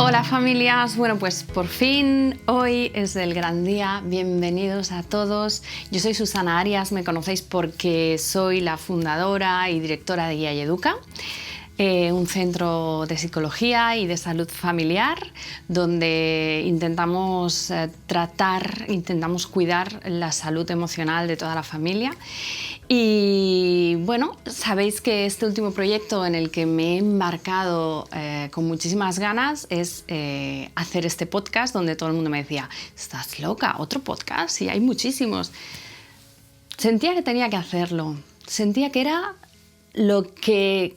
Hola familias, bueno pues por fin hoy es el gran día, bienvenidos a todos. Yo soy Susana Arias, me conocéis porque soy la fundadora y directora de Guía y Educa, un centro de psicología y de salud familiar donde intentamos intentamos cuidar la salud emocional de toda la familia. Y bueno, sabéis que este último proyecto en el que me he embarcado con muchísimas ganas es hacer este podcast donde todo el mundo me decía: ¿estás loca? ¿Otro podcast? Sí, hay muchísimos. Sentía que tenía que hacerlo, sentía que era lo que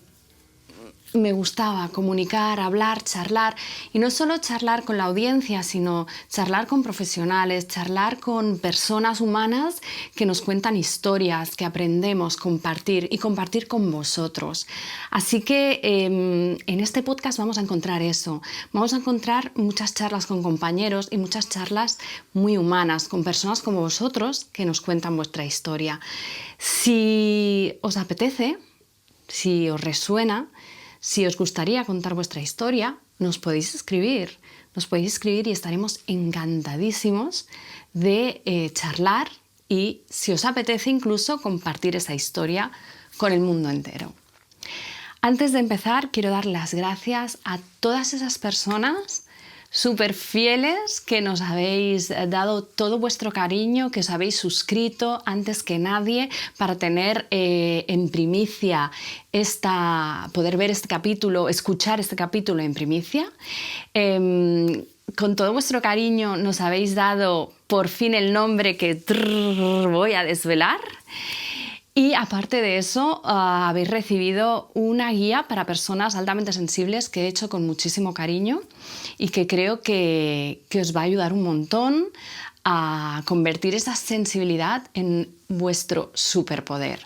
me gustaba: comunicar, hablar, charlar, y no solo charlar con la audiencia, sino charlar con profesionales, charlar con personas humanas que nos cuentan historias, que aprendemos, compartir y compartir con vosotros. Así que en este podcast vamos a encontrar eso, vamos a encontrar muchas charlas con compañeros y muchas charlas muy humanas, con personas como vosotros que nos cuentan vuestra historia. Si os apetece, si os resuena, si os gustaría contar vuestra historia, nos podéis escribir y estaremos encantadísimos de charlar y, si os apetece, incluso compartir esa historia con el mundo entero. Antes de empezar, quiero dar las gracias a todas esas personas súper fieles que nos habéis dado todo vuestro cariño, que os habéis suscrito antes que nadie para tener en primicia poder ver este capítulo, escuchar este capítulo en primicia. Con todo vuestro cariño nos habéis dado por fin el nombre que voy a desvelar. Y aparte de eso, habéis recibido una guía para personas altamente sensibles que he hecho con muchísimo cariño y que creo que os va a ayudar un montón a convertir esa sensibilidad en vuestro superpoder.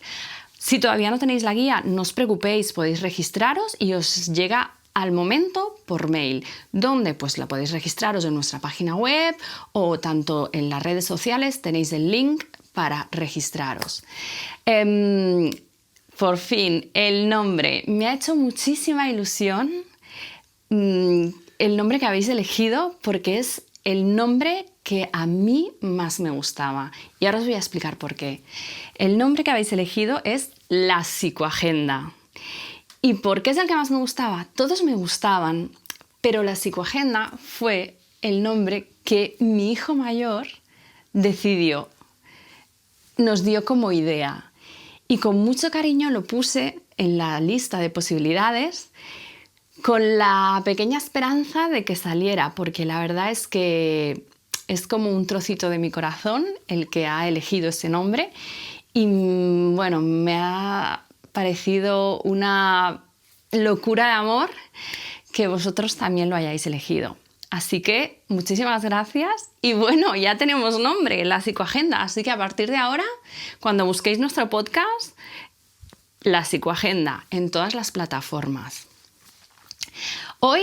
Si todavía no tenéis la guía, no os preocupéis, podéis registraros y os llega al momento por mail, donde pues la podéis registraros en nuestra página web o tanto en las redes sociales tenéis el link para registraros. Por fin, el nombre. Me ha hecho muchísima ilusión el nombre que habéis elegido, porque es el nombre que a mí más me gustaba. Y ahora os voy a explicar por qué. El nombre que habéis elegido es La Psicoagenda. ¿Y por qué es el que más me gustaba? Todos me gustaban, pero La Psicoagenda fue el nombre que mi hijo mayor decidió, nos dio como idea. Y con mucho cariño lo puse en la lista de posibilidades con la pequeña esperanza de que saliera, porque la verdad es que es como un trocito de mi corazón el que ha elegido ese nombre y bueno, me ha parecido una locura de amor que vosotros también lo hayáis elegido. Así que muchísimas gracias y bueno, ya tenemos nombre, La Psicoagenda, así que a partir de ahora, cuando busquéis nuestro podcast, La Psicoagenda en todas las plataformas. Hoy,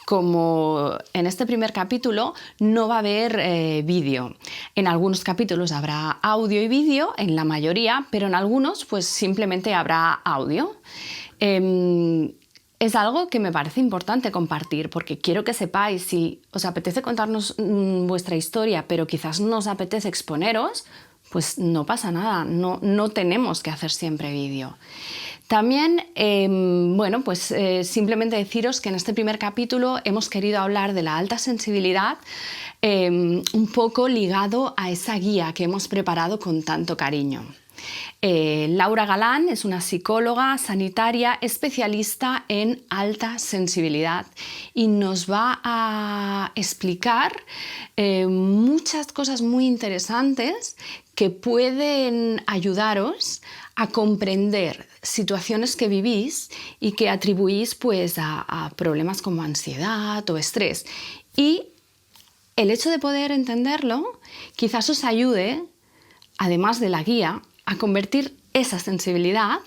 como en este primer capítulo, no va a haber vídeo. En algunos capítulos habrá audio y vídeo, en la mayoría, pero en algunos pues simplemente habrá audio. Es algo que me parece importante compartir porque quiero que sepáis, si os apetece contarnos vuestra historia, pero quizás no os apetece exponeros, pues no pasa nada, no tenemos que hacer siempre vídeo. También, bueno, pues simplemente deciros que en este primer capítulo hemos querido hablar de la alta sensibilidad, un poco ligado a esa guía que hemos preparado con tanto cariño. Laura Galán es una psicóloga sanitaria especialista en alta sensibilidad y nos va a explicar muchas cosas muy interesantes que pueden ayudaros a comprender situaciones que vivís y que atribuís pues, a problemas como ansiedad o estrés. Y el hecho de poder entenderlo quizás os ayude, además de la guía, a convertir esa sensibilidad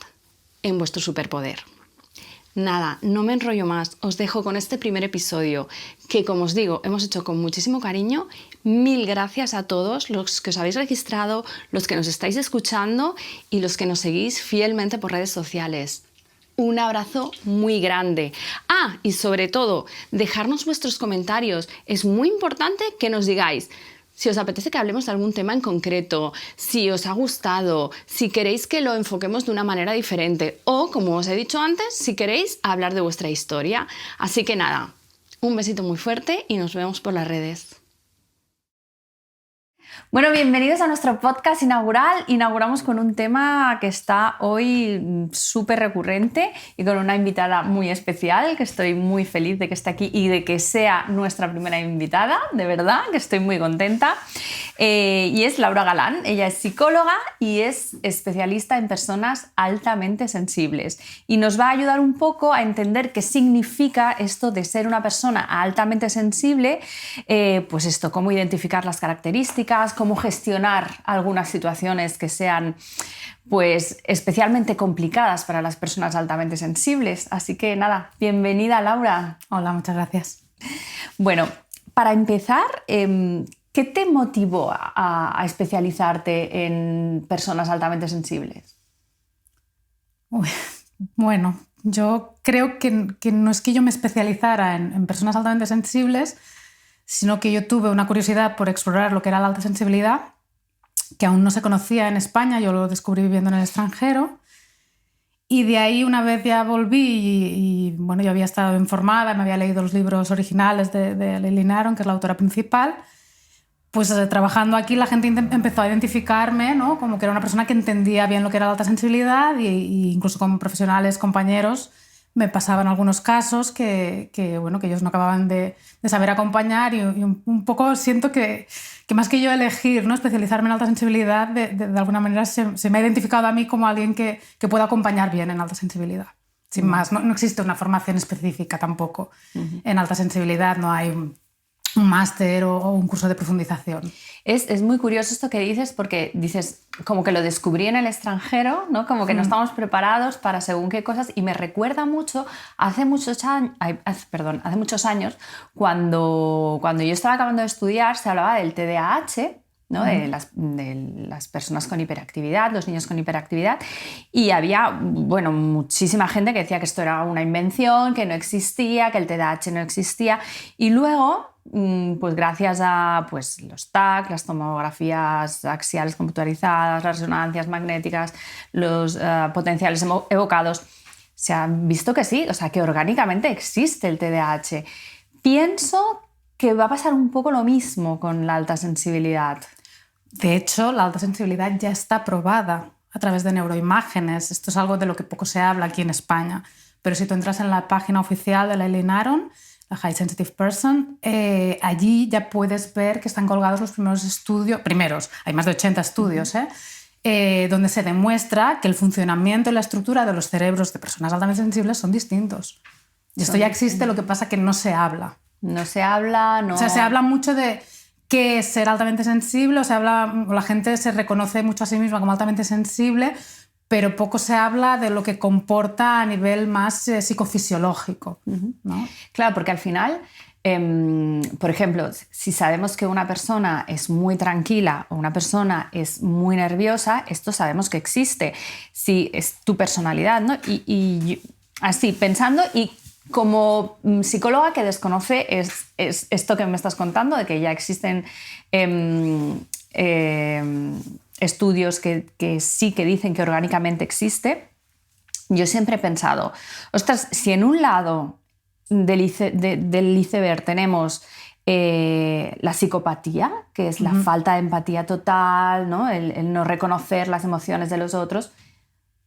en vuestro superpoder. Nada, no me enrollo más, os dejo con este primer episodio que, como os digo, hemos hecho con muchísimo cariño. Mil gracias a todos los que os habéis registrado, los que nos estáis escuchando y los que nos seguís fielmente por redes sociales. un abrazo muy grande. Ah, y sobre todo, dejarnos vuestros comentarios. Es muy importante que nos digáis si os apetece que hablemos de algún tema en concreto, si os ha gustado, si queréis que lo enfoquemos de una manera diferente o, como os he dicho antes, si queréis hablar de vuestra historia. Así que nada, un besito muy fuerte y nos vemos por las redes. Bueno, bienvenidos a nuestro podcast inaugural. Inauguramos con un tema que está hoy súper recurrente y con una invitada muy especial, que estoy muy feliz de que esté aquí y de que sea nuestra primera invitada, de verdad, que estoy muy contenta. Y es Laura Galán. Ella es psicóloga y es especialista en personas altamente sensibles. Y nos va a ayudar un poco a entender qué significa esto de ser una persona altamente sensible, pues esto, cómo identificar las características, cómo gestionar algunas situaciones que sean pues especialmente complicadas para las personas altamente sensibles. Así que nada, bienvenida Laura. Hola, muchas gracias. Bueno, para empezar, ¿qué te motivó a especializarte en personas altamente sensibles? Bueno, yo creo que no es que yo me especializara en personas altamente sensibles, sino que yo tuve una curiosidad por explorar lo que era la alta sensibilidad, que aún no se conocía en España, yo lo descubrí viviendo en el extranjero. Y de ahí, una vez ya volví y bueno, yo había estado informada, me había leído los libros originales de Eileen Aron, que es la autora principal, pues trabajando aquí la gente empezó a identificarme, ¿no? Como que era una persona que entendía bien lo que era la alta sensibilidad y incluso con profesionales, compañeros, me pasaban algunos casos que ellos no acababan de saber acompañar y un poco siento que más que yo elegir, ¿no?, especializarme en alta sensibilidad, de alguna manera se me ha identificado a mí como alguien que pueda acompañar bien en alta sensibilidad. Sin más, no existe una formación específica tampoco en alta sensibilidad, no hay un máster o un curso de profundización. Es muy curioso esto que dices, porque dices como que lo descubrí en el extranjero, ¿no? Como que no estamos preparados para según qué cosas, y me recuerda mucho hace muchos años cuando yo estaba acabando de estudiar, se hablaba del TDAH, ¿no? De las personas con hiperactividad, los niños con hiperactividad, y había muchísima gente que decía que esto era una invención, que no existía, que el TDAH no existía, y luego pues gracias a los TAC, las tomografías axiales computarizadas, las resonancias magnéticas, los potenciales evocados, se ha visto que sí, o sea, que orgánicamente existe el TDAH. Pienso que va a pasar un poco lo mismo con la alta sensibilidad. De hecho, la alta sensibilidad ya está probada a través de neuroimágenes. Esto es algo de lo que poco se habla aquí en España. Pero si tú entras en la página oficial de la Eileen Aron, la High Sensitive Person, allí ya puedes ver que están colgados los primeros estudios, hay más de 80 estudios, donde se demuestra que el funcionamiento y la estructura de los cerebros de personas altamente sensibles son distintos. Y esto ya existe, lo que pasa es que no se habla. No se habla, no... O sea, se habla mucho de qué es ser altamente sensible, la gente se reconoce mucho a sí misma como altamente sensible, pero poco se habla de lo que comporta a nivel más psicofisiológico, ¿no? Claro, porque al final, por ejemplo, si sabemos que una persona es muy tranquila o una persona es muy nerviosa, esto sabemos que existe. Si es tu personalidad, ¿no? Y así, pensando, y como psicóloga que desconoce es esto que me estás contando, de que ya existen estudios que sí que dicen que orgánicamente existe, yo siempre he pensado, ostras, si en un lado del iceberg tenemos la psicopatía, que es la falta de empatía total, ¿no? El no reconocer las emociones de los otros,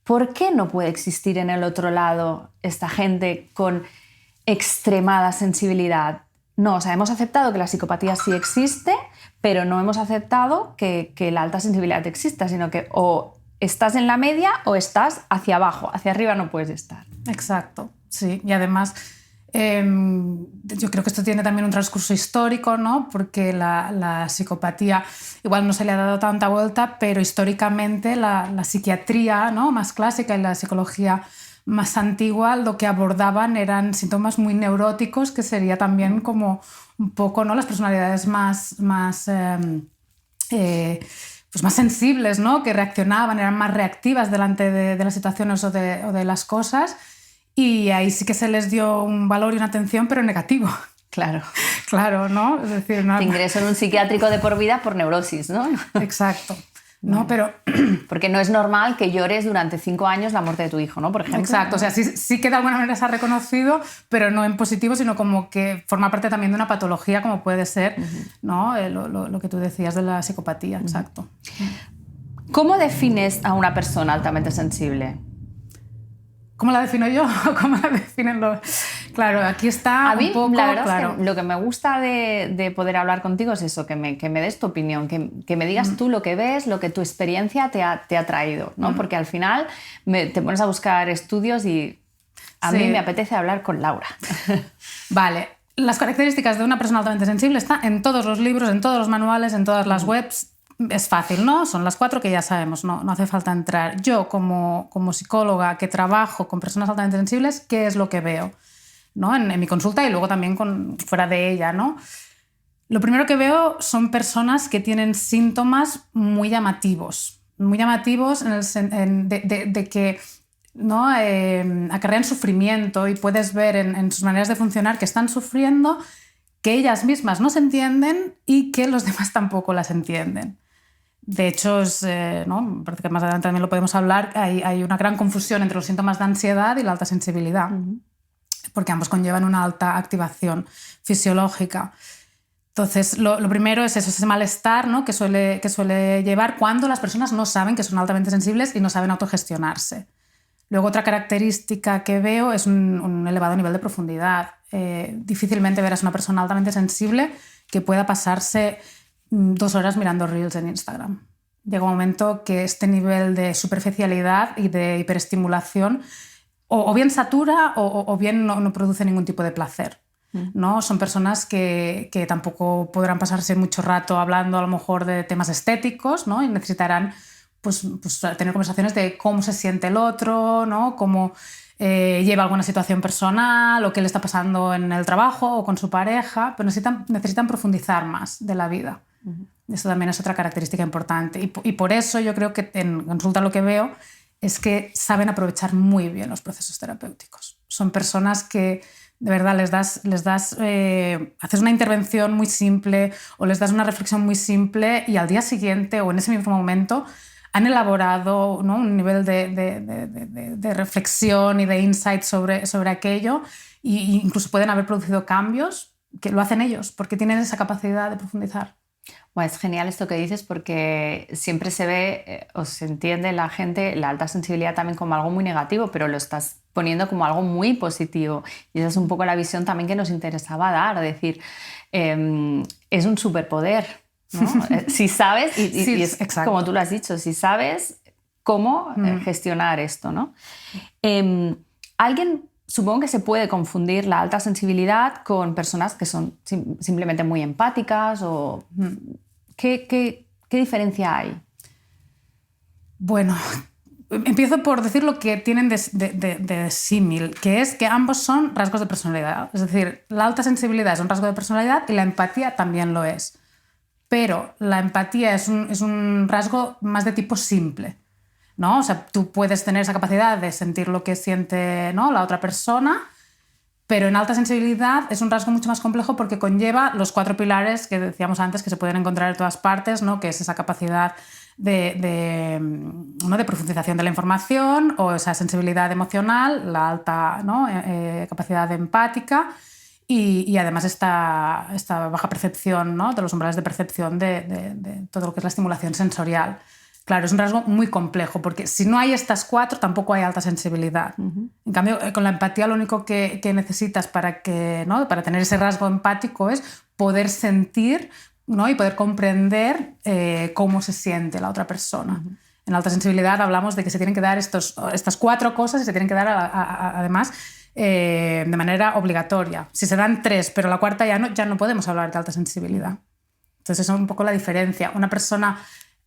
¿por qué no puede existir en el otro lado esta gente con extremada sensibilidad? No, o sea, hemos aceptado que la psicopatía sí existe, pero no hemos aceptado que la alta sensibilidad exista, sino que o estás en la media o estás hacia abajo, hacia arriba no puedes estar. Exacto, sí. Y además yo creo que esto tiene también un transcurso histórico, ¿no? Porque la psicopatía igual no se le ha dado tanta vuelta, pero históricamente la psiquiatría, ¿no?, más clásica y la psicología más antigua lo que abordaban eran síntomas muy neuróticos, que sería también como un poco, ¿no?, las personalidades más sensibles, ¿no?, que reaccionaban, eran más reactivas delante de las situaciones o de las cosas. y ahí sí que se les dio un valor y una atención, pero negativo. Claro. Claro, ¿no? Es decir, Te ingreso en un psiquiátrico de por vida por neurosis, ¿no? Exacto. No, pero... Porque no es normal que llores durante 5 años la muerte de tu hijo, ¿no? Por ejemplo. Exacto, o sea, sí que de alguna manera se ha reconocido, pero no en positivo, sino como que forma parte también de una patología, como puede ser, ¿no? Lo que tú decías de la psicopatía, exacto. ¿Cómo defines a una persona altamente sensible? ¿Cómo la defino yo? ¿Cómo la definen los...? Claro, aquí está a mí, un poco... la verdad claro. es que lo que me gusta de poder hablar contigo es eso, que me des tu opinión, que me digas tú lo que ves, lo que tu experiencia te ha traído, ¿no? Porque al final te pones a buscar estudios y a mí me apetece hablar con Laura. Vale. Las características de una persona altamente sensible están en todos los libros, en todos los manuales, en todas las webs. Es fácil, ¿no? Son las 4 que ya sabemos, no hace falta entrar. Yo, como psicóloga que trabajo con personas altamente sensibles, ¿qué es lo que veo? ¿No? En mi consulta y luego también fuera de ella, ¿no? Lo primero que veo son personas que tienen síntomas muy llamativos de que, ¿no? Acarrean sufrimiento y puedes ver en sus maneras de funcionar que están sufriendo, que ellas mismas no se entienden y que los demás tampoco las entienden. De hecho, ¿no? Parece que más adelante también lo podemos hablar, hay una gran confusión entre los síntomas de ansiedad y la alta sensibilidad, porque ambos conllevan una alta activación fisiológica. Entonces, lo primero es eso, ese malestar, ¿no? que suele llevar cuando las personas no saben que son altamente sensibles y no saben autogestionarse. Luego, otra característica que veo es un elevado nivel de profundidad. Difícilmente verás una persona altamente sensible que pueda pasarse 2 horas mirando reels en Instagram. Llega un momento que este nivel de superficialidad y de hiperestimulación o bien satura o bien no produce ningún tipo de placer, ¿no? Son personas que tampoco podrán pasarse mucho rato hablando a lo mejor de temas estéticos, ¿no? Y necesitarán pues, tener conversaciones de cómo se siente el otro, ¿no? Cómo lleva alguna situación personal o qué le está pasando en el trabajo o con su pareja, pero necesitan profundizar más de la vida. Eso también es otra característica importante. Y por eso yo creo que en consulta lo que veo es que saben aprovechar muy bien los procesos terapéuticos. Son personas que de verdad haces una intervención muy simple o les das una reflexión muy simple y al día siguiente o en ese mismo momento han elaborado, ¿no? Un nivel de reflexión y de insight sobre aquello e incluso pueden haber producido cambios que lo hacen ellos porque tienen esa capacidad de profundizar. Bueno, es genial esto que dices porque siempre se ve o se entiende la gente la alta sensibilidad también como algo muy negativo, pero lo estás poniendo como algo muy positivo y esa es un poco la visión también que nos interesaba dar, es decir, es un superpoder, ¿no? Si sabes, y es como tú lo has dicho, si sabes cómo gestionar esto, ¿no? Supongo que se puede confundir la alta sensibilidad con personas que son simplemente muy empáticas o... ¿Qué diferencia hay? Bueno, empiezo por decir lo que tienen de símil, que es que ambos son rasgos de personalidad. Es decir, la alta sensibilidad es un rasgo de personalidad y la empatía también lo es. Pero la empatía es un rasgo más de tipo simple, ¿no? O sea, tú puedes tener esa capacidad de sentir lo que siente, ¿no? La otra persona, pero en alta sensibilidad es un rasgo mucho más complejo porque conlleva los 4 pilares que decíamos antes que se pueden encontrar en todas partes, ¿no? Que es esa capacidad de profundización de la información o esa sensibilidad emocional, la alta, ¿no? Capacidad empática y además esta baja percepción, ¿no? De los umbrales de percepción de todo lo que es la estimulación sensorial. Claro, es un rasgo muy complejo, porque si no hay estas 4, tampoco hay alta sensibilidad. En cambio, con la empatía lo único que necesitas para tener ese rasgo empático es poder sentir, ¿no? Y poder comprender cómo se siente la otra persona. En alta sensibilidad hablamos de que se tienen que dar estas 4 cosas y se tienen que dar además de manera obligatoria. Si se dan 3, pero la 4ª ya no podemos hablar de alta sensibilidad. Entonces, esa es un poco la diferencia. Una persona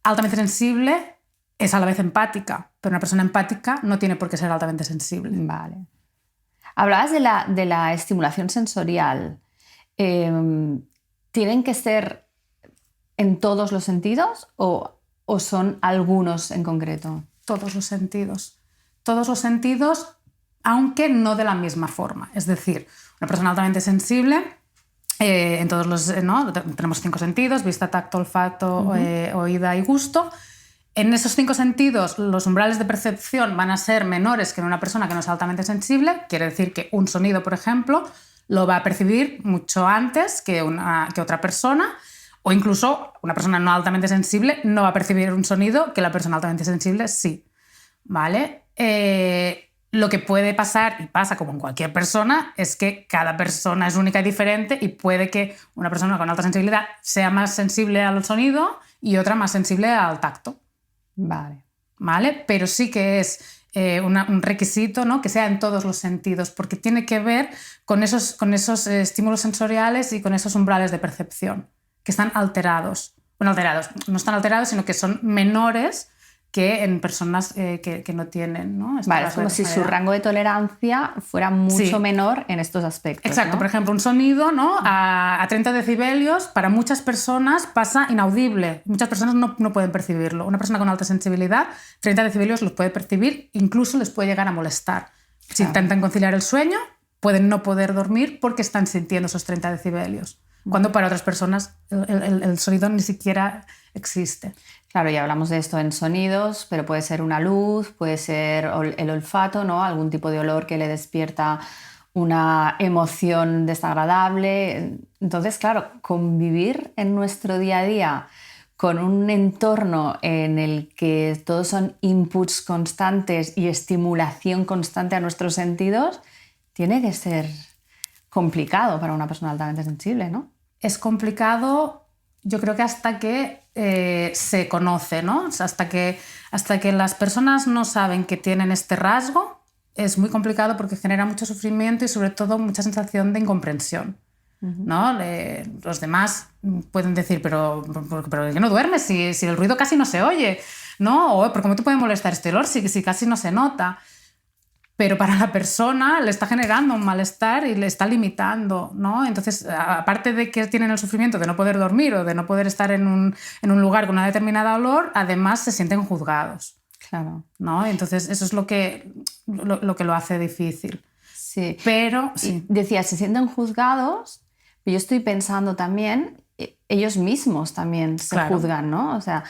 altamente sensible es a la vez empática, pero una persona empática no tiene por qué ser altamente sensible. Vale. Hablabas de la estimulación sensorial. ¿Tienen que ser en todos los sentidos o son algunos en concreto? Todos los sentidos. Todos los sentidos aunque no de la misma forma. Es decir, una persona altamente sensible, en todos los, ¿no? Tenemos 5 sentidos: vista, tacto, olfato, oído y gusto. En esos 5 sentidos, los umbrales de percepción van a ser menores que en una persona que no es altamente sensible. Quiere decir que un sonido, por ejemplo, lo va a percibir mucho antes que otra persona, o incluso una persona no altamente sensible no va a percibir un sonido que la persona altamente sensible sí. ¿Vale? Lo que puede pasar, y pasa como en cualquier persona, es que cada persona es única y diferente, y puede que una persona con alta sensibilidad sea más sensible al sonido y otra más sensible al tacto. ¿Vale? Pero sí que es un requisito, ¿no? Que sea en todos los sentidos, porque tiene que ver con esos estímulos sensoriales y con esos umbrales de percepción que están alterados. Bueno, no están alterados, sino que son menores que en personas que no tienen, ¿no? Vale, es como si su rango de tolerancia fuera mucho menor en estos aspectos. Exacto, ¿no? Por ejemplo, un sonido, ¿no? a 30 decibelios para muchas personas pasa inaudible. Muchas personas no pueden percibirlo. Una persona con alta sensibilidad, 30 decibelios los puede percibir, incluso les puede llegar a molestar. Claro. Si intentan conciliar el sueño, pueden no poder dormir porque están sintiendo esos 30 decibelios. Cuando para otras personas el sonido ni siquiera existe. Claro, ya hablamos de esto en sonidos, pero puede ser una luz, puede ser el olfato, ¿no? Algún tipo de olor que le despierta una emoción desagradable. Entonces, claro, convivir en nuestro día a día con un entorno en el que todos son inputs constantes y estimulación constante a nuestros sentidos, tiene que ser complicado para una persona altamente sensible, ¿no? Es complicado, yo creo que hasta que se conoce, ¿no? O sea, hasta que las personas no saben que tienen este rasgo, es muy complicado porque genera mucho sufrimiento y sobre todo mucha sensación de incomprensión, ¿no? Los demás pueden decir, pero ¿por qué no duermes si el ruido casi no se oye? ¿No? O ¿por cómo te puede molestar este olor si casi no se nota? Pero para la persona le está generando un malestar y le está limitando, ¿no? Entonces, aparte de que tienen el sufrimiento de no poder dormir o de no poder estar en un lugar con una determinada olor, además se sienten juzgados. Claro. ¿No? Entonces, eso es lo que lo hace difícil. Sí. Pero, sí. Decía, se sienten juzgados, pero yo estoy pensando también, ellos mismos también se juzgan, ¿no? O sea,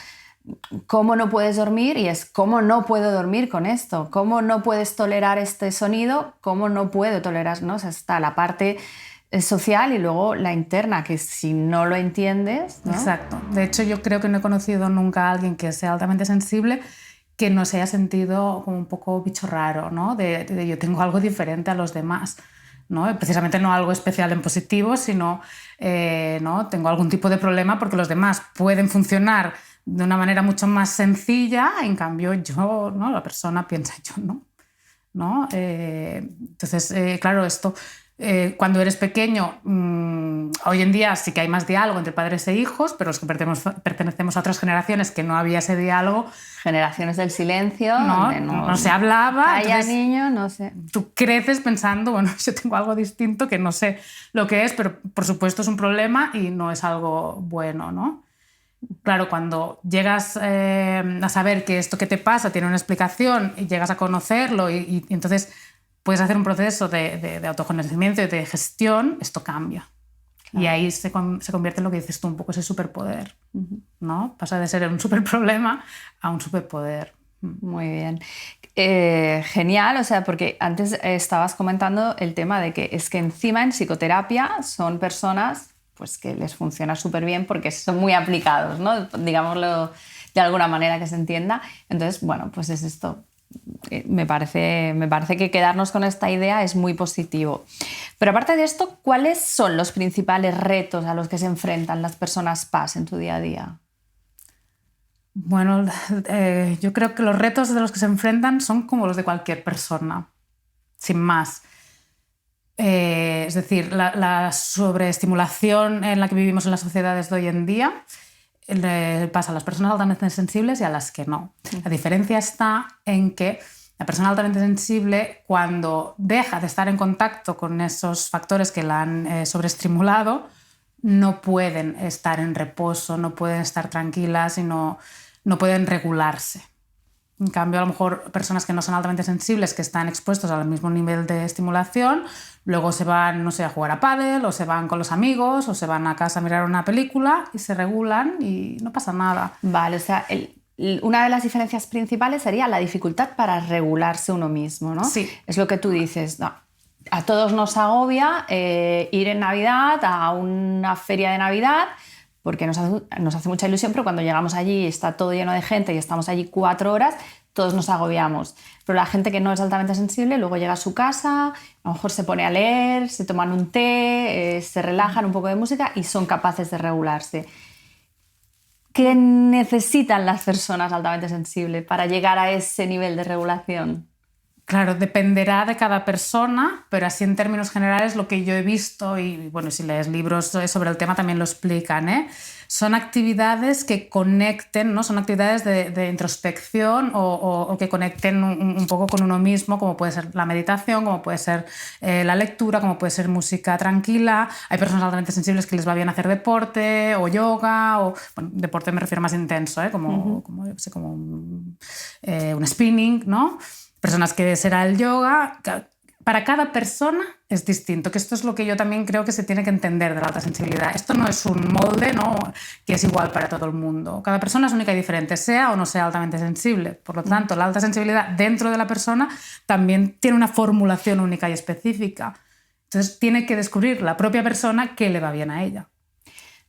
¿cómo no puedes dormir? Y es ¿cómo no puedo dormir con esto? ¿Cómo no puedes tolerar este sonido? ¿Cómo no puedo tolerar? ¿No? O sea, está la parte social y luego la interna, que si no lo entiendes, ¿no? Exacto. De hecho, yo creo que no he conocido nunca a alguien que sea altamente sensible que no se haya sentido como un poco bicho raro, ¿no? De yo tengo algo diferente a los demás, ¿no? Precisamente no algo especial en positivo, sino ¿no? Tengo algún tipo de problema porque los demás pueden funcionar de una manera mucho más sencilla, en cambio yo, ¿no? La persona piensa yo no. Entonces, claro, esto cuando eres pequeño, hoy en día sí que hay más diálogo entre padres e hijos, pero los que pertenecemos a otras generaciones que no había ese diálogo. Generaciones del silencio. No se hablaba. Calla, niño, no sé. Tú creces pensando, bueno, yo tengo algo distinto que no sé lo que es, pero por supuesto es un problema y no es algo bueno, ¿no? Claro, cuando llegas a saber que esto que te pasa tiene una explicación y llegas a conocerlo y entonces puedes hacer un proceso de autoconocimiento y de gestión, esto cambia. Claro. Y ahí se convierte en lo que dices tú, un poco ese superpoder, ¿no? Pasa de ser un superproblema a un superpoder. Muy bien. Genial, o sea, porque antes estabas comentando el tema de que es que encima en psicoterapia son personas pues que les funciona súper bien porque son muy aplicados, ¿no? Digámoslo de alguna manera que se entienda. Entonces, bueno, pues es esto. Me parece que quedarnos con esta idea es muy positivo. Pero aparte de esto, ¿cuáles son los principales retos a los que se enfrentan las personas PAS en tu día a día? Bueno, yo creo que los retos de los que se enfrentan son como los de cualquier persona, sin más. Es decir, la sobreestimulación en la que vivimos en las sociedades de hoy en día pasa a las personas altamente sensibles y a las que no. La diferencia está en que la persona altamente sensible, cuando deja de estar en contacto con esos factores que la han sobreestimulado, no pueden estar en reposo, no pueden estar tranquilas y no pueden regularse, En cambio, a lo mejor personas que no son altamente sensibles, que están expuestos al mismo nivel de estimulación, luego se van, no sé, a jugar a pádel, o se van con los amigos, o se van a casa a mirar una película y se regulan y no pasa nada. Vale, o sea, una de las diferencias principales sería la dificultad para regularse uno mismo, ¿no? Sí. Es lo que tú dices, ¿no? A todos nos agobia ir en Navidad a una feria de Navidad porque nos hace mucha ilusión, pero cuando llegamos allí está todo lleno de gente y estamos allí 4 horas, todos nos agobiamos. Pero la gente que no es altamente sensible luego llega a su casa, a lo mejor se pone a leer, se toman un té, se relajan un poco de música y son capaces de regularse. ¿Qué necesitan las personas altamente sensibles para llegar a ese nivel de regulación? Claro, dependerá de cada persona, pero así en términos generales lo que yo he visto, y bueno, si lees libros sobre el tema también lo explican, ¿eh? Son actividades que conecten, ¿no? Son actividades de introspección o que conecten un poco con uno mismo, como puede ser la meditación, como puede ser la lectura, como puede ser música tranquila. Hay personas altamente sensibles que les va bien hacer deporte o yoga, o bueno, deporte me refiero más intenso, ¿eh? Como un spinning, ¿no? Personas que será el yoga. Para cada persona es distinto, que esto es lo que yo también creo que se tiene que entender de la alta sensibilidad. Esto no es un molde, ¿no?, que es igual para todo el mundo. Cada persona es única y diferente, sea o no sea altamente sensible. Por lo tanto, la alta sensibilidad dentro de la persona también tiene una formulación única y específica. Entonces tiene que descubrir la propia persona qué le va bien a ella.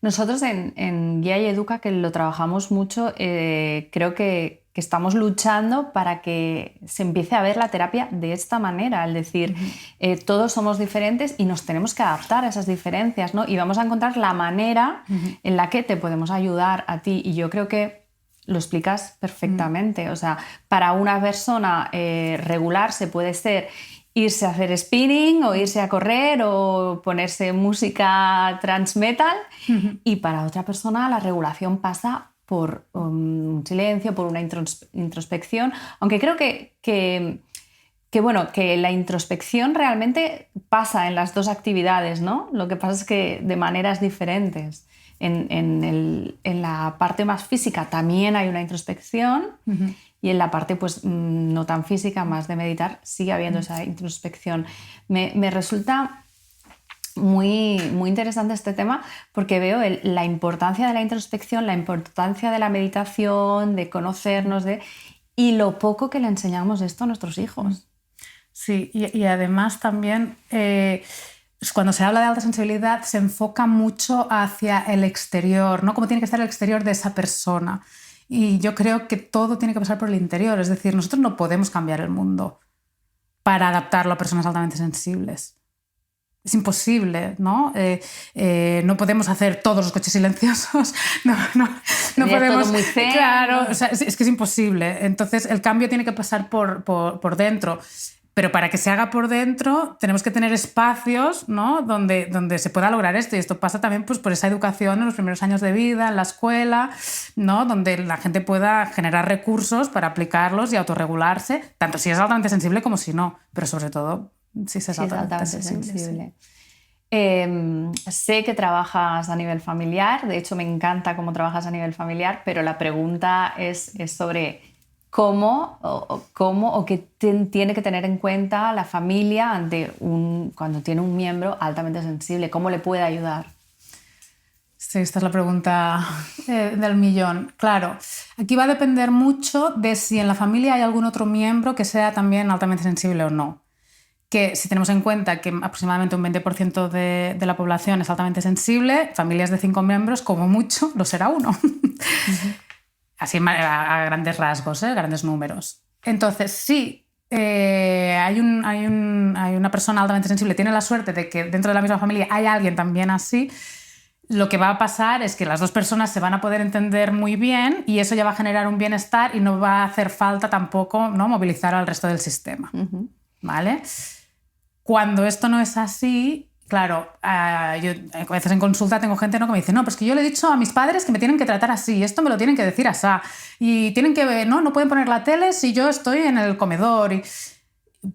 Nosotros en Guía y Educa, que lo trabajamos mucho, creo que estamos luchando para que se empiece a ver la terapia de esta manera, es decir, todos somos diferentes y nos tenemos que adaptar a esas diferencias, ¿no? Y vamos a encontrar la manera en la que te podemos ayudar a ti, y yo creo que lo explicas perfectamente. O sea, para una persona regularse puede ser irse a hacer spinning o irse a correr o ponerse música trance metal, y para otra persona la regulación pasa por un silencio, por una introspección, aunque creo que la introspección realmente pasa en las dos actividades, ¿no? Lo que pasa es que de maneras diferentes. En la parte más física también hay una introspección, y en la parte pues no tan física, más de meditar, sigue habiendo esa introspección. Me resulta muy, muy interesante este tema porque veo la importancia de la introspección, la importancia de la meditación, de conocernos, y lo poco que le enseñamos esto a nuestros hijos. Sí, y además también cuando se habla de alta sensibilidad se enfoca mucho hacia el exterior, ¿no? Cómo tiene que estar el exterior de esa persona. Y yo creo que todo tiene que pasar por el interior, es decir, nosotros no podemos cambiar el mundo para adaptarlo a personas altamente sensibles. Es imposible, ¿no? No podemos hacer todos los coches silenciosos, no podemos... Todo muy zen. Claro, o sea, es que es imposible. Entonces el cambio tiene que pasar por dentro. Pero para que se haga por dentro tenemos que tener espacios, ¿no?, donde se pueda lograr esto. Y esto pasa también pues, por esa educación en los primeros años de vida, en la escuela, ¿no?, donde la gente pueda generar recursos para aplicarlos y autorregularse, tanto si es altamente sensible como si no, pero sobre todo si es altamente sensible. Sí. Sé que trabajas a nivel familiar, de hecho me encanta cómo trabajas a nivel familiar, pero la pregunta es sobre cómo o qué tiene que tener en cuenta la familia cuando tiene un miembro altamente sensible. ¿Cómo le puede ayudar? Sí, esta es la pregunta del millón. Claro, aquí va a depender mucho de si en la familia hay algún otro miembro que sea también altamente sensible o no. Que si tenemos en cuenta que aproximadamente un 20% de la población es altamente sensible, familias de 5 miembros, como mucho, lo será uno. Así a grandes rasgos, grandes números. Entonces, sí, hay una persona altamente sensible, tiene la suerte de que dentro de la misma familia hay alguien también así, lo que va a pasar es que las dos personas se van a poder entender muy bien y eso ya va a generar un bienestar y no va a hacer falta tampoco, ¿no?, movilizar al resto del sistema. ¿Vale? Cuando esto no es así, claro, yo a veces en consulta tengo gente, ¿no?, que me dice, no, pues que yo le he dicho a mis padres que me tienen que tratar así, esto me lo tienen que decir así, y tienen que, no pueden poner la tele si yo estoy en el comedor. Y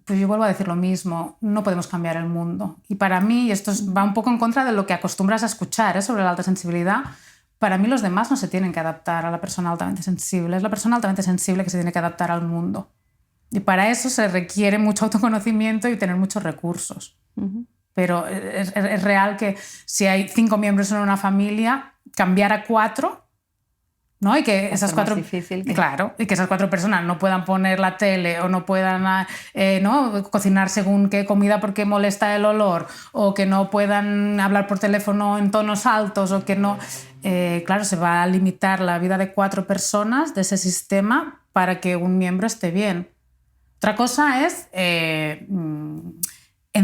pues yo vuelvo a decir lo mismo, no podemos cambiar el mundo. Y para mí esto va un poco en contra de lo que acostumbras a escuchar sobre la alta sensibilidad, para mí los demás no se tienen que adaptar a la persona altamente sensible. Es la persona altamente sensible que se tiene que adaptar al mundo. Y para eso se requiere mucho autoconocimiento y tener muchos recursos. Pero es real que si hay 5 miembros en una familia, cambiar a 4, ¿no? Y que esas 4, claro, y que esas 4 personas no puedan poner la tele o no puedan ¿no? cocinar según qué comida porque molesta el olor, o que no puedan hablar por teléfono en tonos altos, o que no... claro, se va a limitar la vida de 4 personas de ese sistema para que un miembro esté bien. Otra cosa es en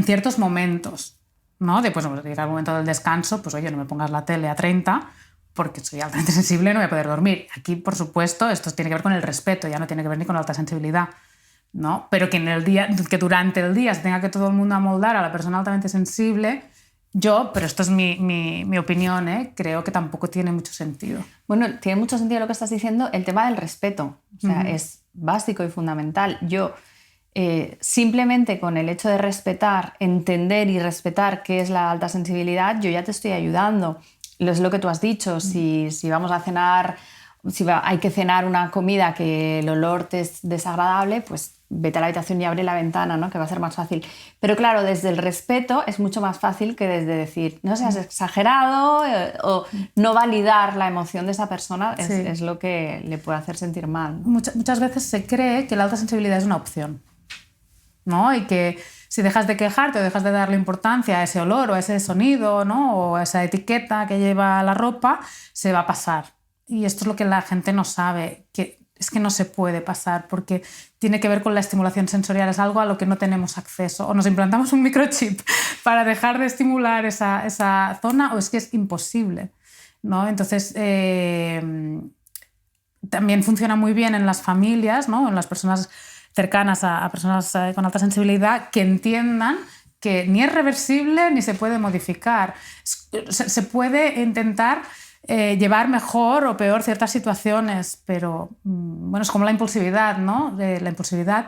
ciertos momentos, ¿no? Pues llega el momento del descanso, pues oye, no me pongas la tele a 30 porque soy altamente sensible y no voy a poder dormir. Aquí, por supuesto, esto tiene que ver con el respeto, ya no tiene que ver ni con la alta sensibilidad, ¿no? Pero que que durante el día se tenga que todo el mundo amoldar a la persona altamente sensible, pero esto es mi opinión, creo que tampoco tiene mucho sentido. Bueno, tiene mucho sentido lo que estás diciendo, el tema del respeto. O sea, es básico y fundamental. Yo, simplemente con el hecho de respetar, entender y respetar qué es la alta sensibilidad, yo ya te estoy ayudando. Es lo que tú has dicho. Si vamos a cenar, hay que cenar una comida que el olor te es desagradable, pues vete a la habitación y abre la ventana, ¿no? Que va a ser más fácil. Pero claro, desde el respeto es mucho más fácil que desde decir no seas exagerado o no validar la emoción de esa persona es lo que le puede hacer sentir mal, ¿no? Muchas veces se cree que la alta sensibilidad es una opción, ¿no? Y que si dejas de quejarte o dejas de darle importancia a ese olor o a ese sonido, ¿no? O a esa etiqueta que lleva la ropa, se va a pasar. Y esto es lo que la gente no sabe, que es que no se puede pasar porque tiene que ver con la estimulación sensorial, es algo a lo que no tenemos acceso. O nos implantamos un microchip para dejar de estimular esa zona, o es que es imposible, ¿no? Entonces, también funciona muy bien en las familias, ¿no? En las personas cercanas a personas con alta sensibilidad, que entiendan que ni es reversible ni se puede modificar. Se puede intentar llevar mejor o peor ciertas situaciones, pero bueno, es como la impulsividad, ¿no? La impulsividad,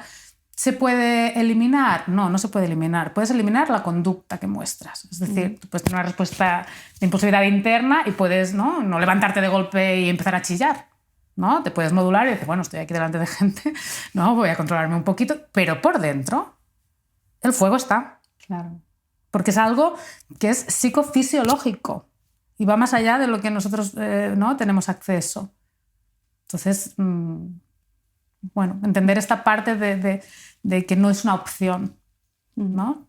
¿se puede eliminar? No, no se puede eliminar. Puedes eliminar la conducta que muestras. Es decir, tú puedes tener una respuesta de impulsividad interna y puedes no levantarte de golpe y empezar a chillar, ¿no? Te puedes modular y decir, bueno, estoy aquí delante de gente, ¿no? Voy a controlarme un poquito, pero por dentro el fuego está. Claro. Porque es algo que es psicofisiológico y va más allá de lo que nosotros no tenemos acceso. Entonces, bueno, entender esta parte de que no es una opción, ¿no?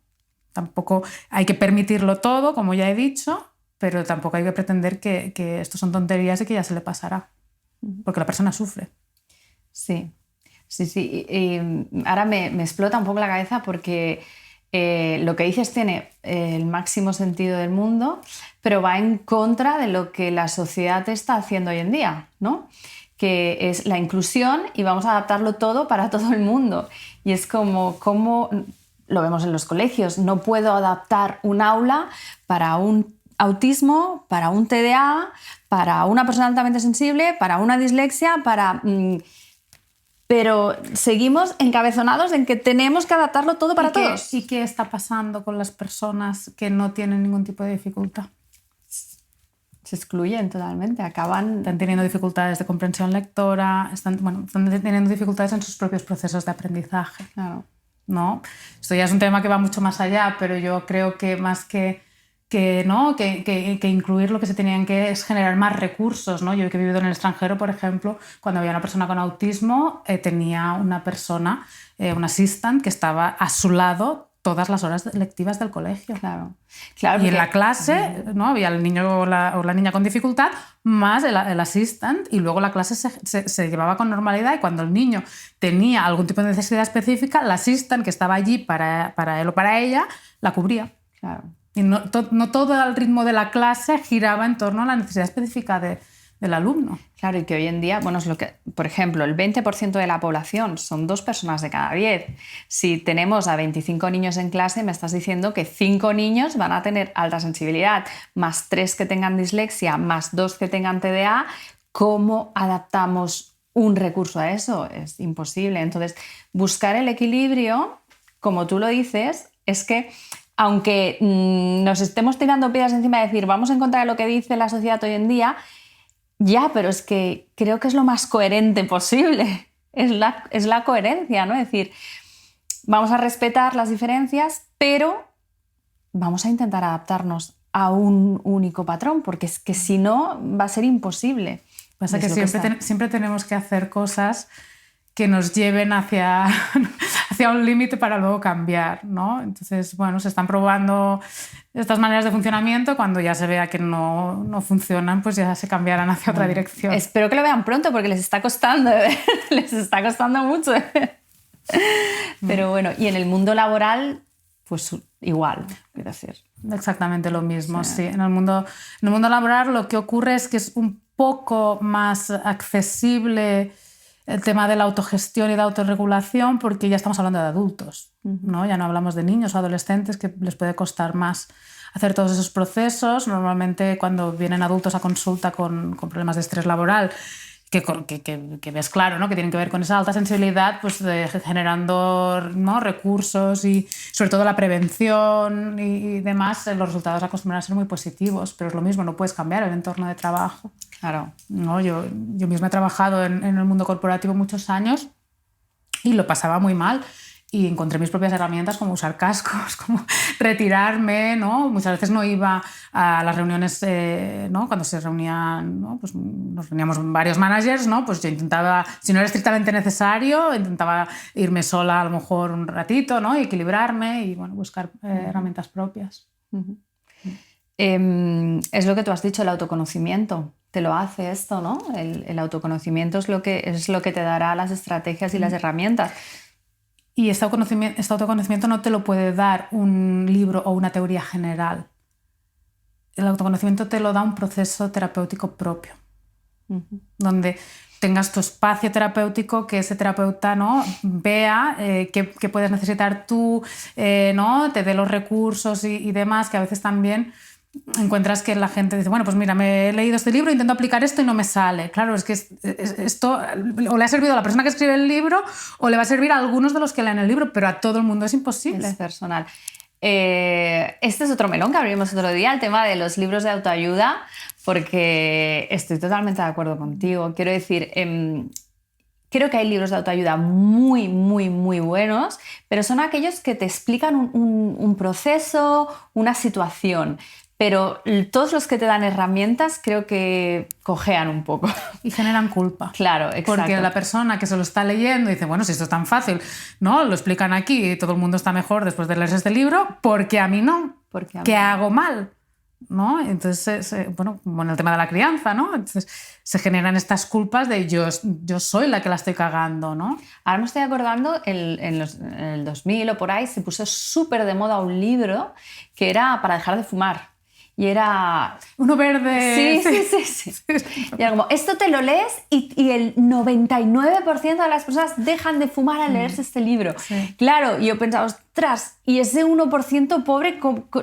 Tampoco hay que permitirlo todo, como ya he dicho, pero tampoco hay que pretender que esto son tonterías y que ya se le pasará, porque la persona sufre. Sí. Y ahora me explota un poco la cabeza porque lo que dices tiene el máximo sentido del mundo, pero va en contra de lo que la sociedad está haciendo hoy en día, ¿no? Que es la inclusión y vamos a adaptarlo todo para todo el mundo. Y es como lo vemos en los colegios, no puedo adaptar un aula para un autismo, para un TDA, para una persona altamente sensible, para una dislexia, pero seguimos encabezonados en que tenemos que adaptarlo todo para todos. ¿Y qué está pasando con las personas que no tienen ningún tipo de dificultad? Se excluyen totalmente, Están teniendo dificultades de comprensión lectora, están teniendo dificultades en sus propios procesos de aprendizaje. Claro. ¿No? Esto ya es un tema que va mucho más allá, pero yo creo que más que incluir, lo que se tenían que es generar más recursos, ¿no? Yo que he vivido en el extranjero, por ejemplo, cuando había una persona con autismo, tenía una persona, un assistant, que estaba a su lado todas las horas lectivas del colegio. Claro, y en la clase, ¿no? Había el niño o la niña con dificultad más el assistant, y luego la clase se llevaba con normalidad, y cuando el niño tenía algún tipo de necesidad específica, el assistant, que estaba allí para él o para ella, la cubría. Claro. Y no todo el ritmo de la clase giraba en torno a la necesidad específica del alumno. Claro, y que hoy en día, bueno, es lo que, por ejemplo, el 20% de la población son 2 personas de cada 10. Si tenemos a 25 niños en clase, me estás diciendo que 5 niños van a tener alta sensibilidad, más 3 que tengan dislexia, más 2 que tengan TDA. ¿Cómo adaptamos un recurso a eso? Es imposible. Entonces, buscar el equilibrio, como tú lo dices, es que aunque nos estemos tirando piedras encima de decir vamos en contra de lo que dice la sociedad hoy en día, Ya, pero es que creo que es lo más coherente posible. Es la coherencia, ¿no? Es decir, vamos a respetar las diferencias, pero vamos a intentar adaptarnos a un único patrón, porque es que si no va a ser imposible. Pasa que siempre tenemos que hacer cosas que nos lleven hacia un límite para luego cambiar, ¿no? Entonces, bueno, se están probando estas maneras de funcionamiento. Cuando ya se vea que no funcionan, pues ya se cambiarán hacia otra dirección. Espero que lo vean pronto porque les está costando, les está costando mucho. Pero bueno, y en el mundo laboral, pues igual, quiero decir. Exactamente lo mismo, sí. En el mundo laboral lo que ocurre es que es un poco más accesible el tema de la autogestión y de autorregulación, porque ya estamos hablando de adultos, ¿no? Ya no hablamos de niños o adolescentes, que les puede costar más hacer todos esos procesos. Normalmente cuando vienen adultos a consulta con problemas de estrés laboral, que ves claro, ¿no? Que tienen que ver con esa alta sensibilidad, pues generando, ¿no? recursos y sobre todo la prevención y demás, los resultados acostumbran a ser muy positivos, pero es lo mismo, no puedes cambiar el entorno de trabajo. Claro. ¿No? Yo misma he trabajado en el mundo corporativo muchos años y lo pasaba muy mal. Y encontré mis propias herramientas, como usar cascos, como retirarme, ¿no? Muchas veces no iba a las reuniones, ¿no? Cuando se reunían, ¿no? Pues nos reuníamos varios managers, ¿no? Pues yo intentaba, si no era estrictamente necesario, intentaba irme sola a lo mejor un ratito, ¿no? Y equilibrarme y, bueno, buscar herramientas propias. Es lo que tú has dicho, el autoconocimiento. Te lo hace esto, ¿no? El autoconocimiento es lo que te dará las estrategias y las herramientas. Y este autoconocimiento no te lo puede dar un libro o una teoría general. El autoconocimiento te lo da un proceso terapéutico propio, donde tengas tu espacio terapéutico, que ese terapeuta, ¿no? vea qué puedes necesitar tú, ¿no? te dé los recursos y demás, que a veces también encuentras que la gente dice, bueno, pues mira, me he leído este libro, intento aplicar esto y no me sale. Claro, es que esto o le ha servido a la persona que escribe el libro o le va a servir a algunos de los que leen el libro, pero a todo el mundo es imposible. Es personal. Este es otro melón que abrimos otro día, el tema de los libros de autoayuda, porque estoy totalmente de acuerdo contigo. Quiero decir, creo que hay libros de autoayuda muy, muy, muy buenos, pero son aquellos que te explican un proceso, una situación. Pero todos los que te dan herramientas creo que cojean un poco. Y generan culpa. Claro, exacto. Porque la persona que se lo está leyendo dice, bueno, si esto es tan fácil, ¿no? Lo explican aquí y todo el mundo está mejor después de leerse este libro, porque a mí no. ¿Qué hago mal? ¿No? Entonces, bueno, el tema de la crianza, ¿no? Entonces se generan estas culpas de yo soy la que la estoy cagando, ¿no? Ahora me estoy acordando, en el 2000 o por ahí se puso súper de moda un libro que era para dejar de fumar. Y era... Uno verde. Sí. Y era como, esto te lo lees y el 99% de las personas dejan de fumar al leerse este libro. Sí. Claro, y yo pensaba, ostras, y ese 1% pobre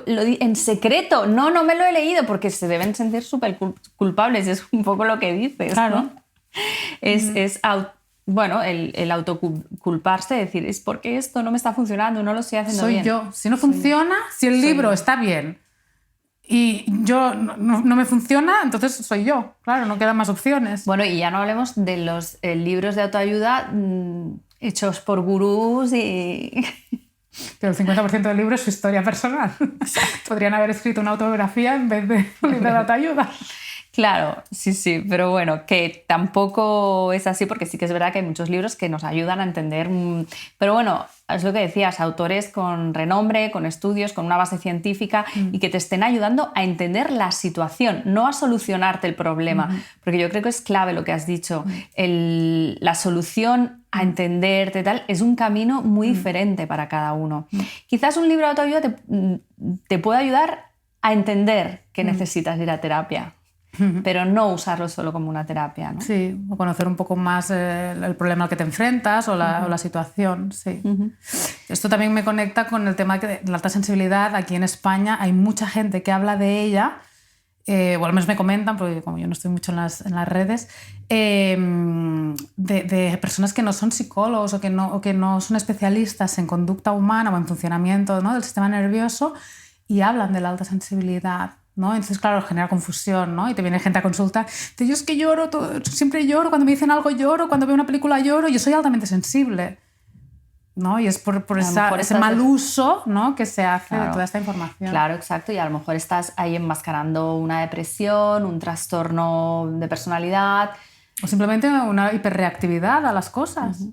en secreto. No me lo he leído porque se deben sentir súper culpables. Es un poco lo que dices, claro. ¿no? Bueno, el autoculparse, decir, es porque esto no me está funcionando, no lo estoy haciendo bien. Soy yo. Si no funciona, si el libro está bien y yo no me funciona, entonces soy yo. Claro, no quedan más opciones. Bueno, y ya no hablemos de los libros de autoayuda hechos por gurús y... Pero el 50% del libro es su historia personal. Podrían haber escrito una autobiografía en vez de un libro de autoayuda. Claro, sí, pero bueno, que tampoco es así, porque sí que es verdad que hay muchos libros que nos ayudan a entender, pero bueno, es lo que decías, autores con renombre, con estudios, con una base científica y que te estén ayudando a entender la situación, no a solucionarte el problema, porque yo creo que es clave lo que has dicho, la solución a entenderte tal, es un camino muy diferente para cada uno. Quizás un libro de autoayuda te puede ayudar a entender que necesitas ir a terapia. Pero no usarlo solo como una terapia, ¿no? Sí, o conocer un poco más el problema al que te enfrentas o la situación, sí. Esto también me conecta con el tema de la alta sensibilidad. Aquí en España hay mucha gente que habla de ella, o al menos me comentan, porque como yo no estoy mucho en las redes, de personas que no son psicólogos o que no son especialistas en conducta humana o en funcionamiento, ¿no? del sistema nervioso, y hablan de la alta sensibilidad. ¿no? Entonces, claro, genera confusión, ¿no? Y te viene gente a consulta, yo es que lloro, siempre lloro, cuando me dicen algo lloro, cuando veo una película lloro, yo soy altamente sensible, ¿no? Y es por ese mal uso, ¿no? Que se hace de toda esta información. Claro, exacto, y a lo mejor estás ahí enmascarando una depresión, un trastorno de personalidad. O simplemente una hiperreactividad a las cosas,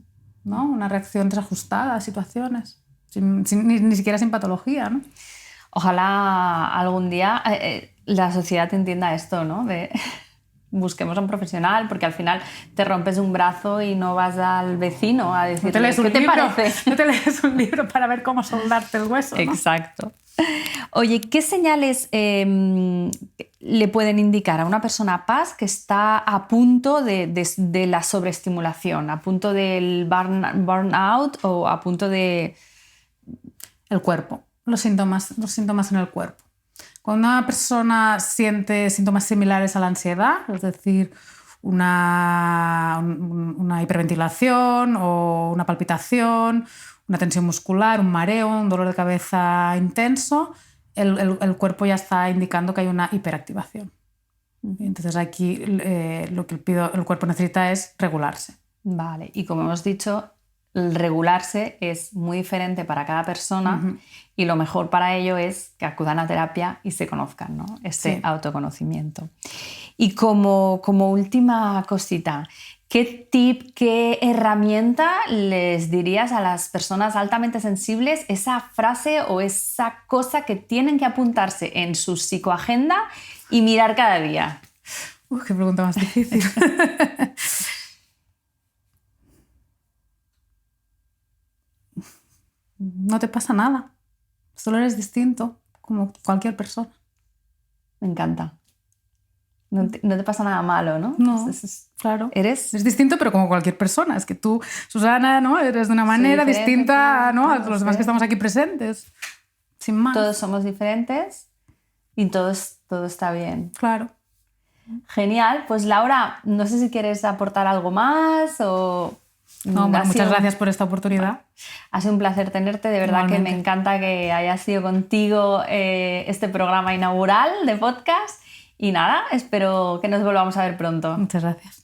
¿no? Una reacción desajustada a situaciones, ni siquiera sin patología, ¿no? Ojalá algún día la sociedad entienda esto, ¿no? De busquemos a un profesional, porque al final te rompes un brazo y no vas al vecino a decirle ¿qué te parece? No te lees un libro para ver cómo soldarte el hueso, ¿no? Exacto. Oye, ¿qué señales le pueden indicar a una persona PAS que está a punto de la sobreestimulación, a punto del burnout o a punto de... El cuerpo. Los síntomas en el cuerpo. Cuando una persona siente síntomas similares a la ansiedad, es decir, una hiperventilación o una palpitación, una tensión muscular, un mareo, un dolor de cabeza intenso, el cuerpo ya está indicando que hay una hiperactivación. Entonces aquí lo que el cuerpo necesita es regularse. Vale, y como hemos dicho, el regularse es muy diferente para cada persona y lo mejor para ello es que acudan a terapia y se conozcan, ¿no? Este autoconocimiento. Y como última cosita, ¿qué tip, qué herramienta les dirías a las personas altamente sensibles, esa frase o esa cosa que tienen que apuntarse en su psicoagenda y mirar cada día? Qué pregunta más difícil. No te pasa nada, solo eres distinto como cualquier persona. Me encanta. No te pasa nada malo, ¿no? No, claro. Eres distinto, pero como cualquier persona. Es que tú, Susana, ¿no? Eres de una manera distinta, ¿no? A los demás que estamos aquí presentes. Sin más. Todos somos diferentes y todo está bien. Claro. Genial. Pues Laura, no sé si quieres aportar algo más o... No, bueno, muchas gracias por esta oportunidad. Ha sido un placer tenerte, de verdad. Igualmente. Que me encanta que haya sido contigo este programa inaugural de podcast y nada, espero que nos volvamos a ver pronto. Muchas gracias.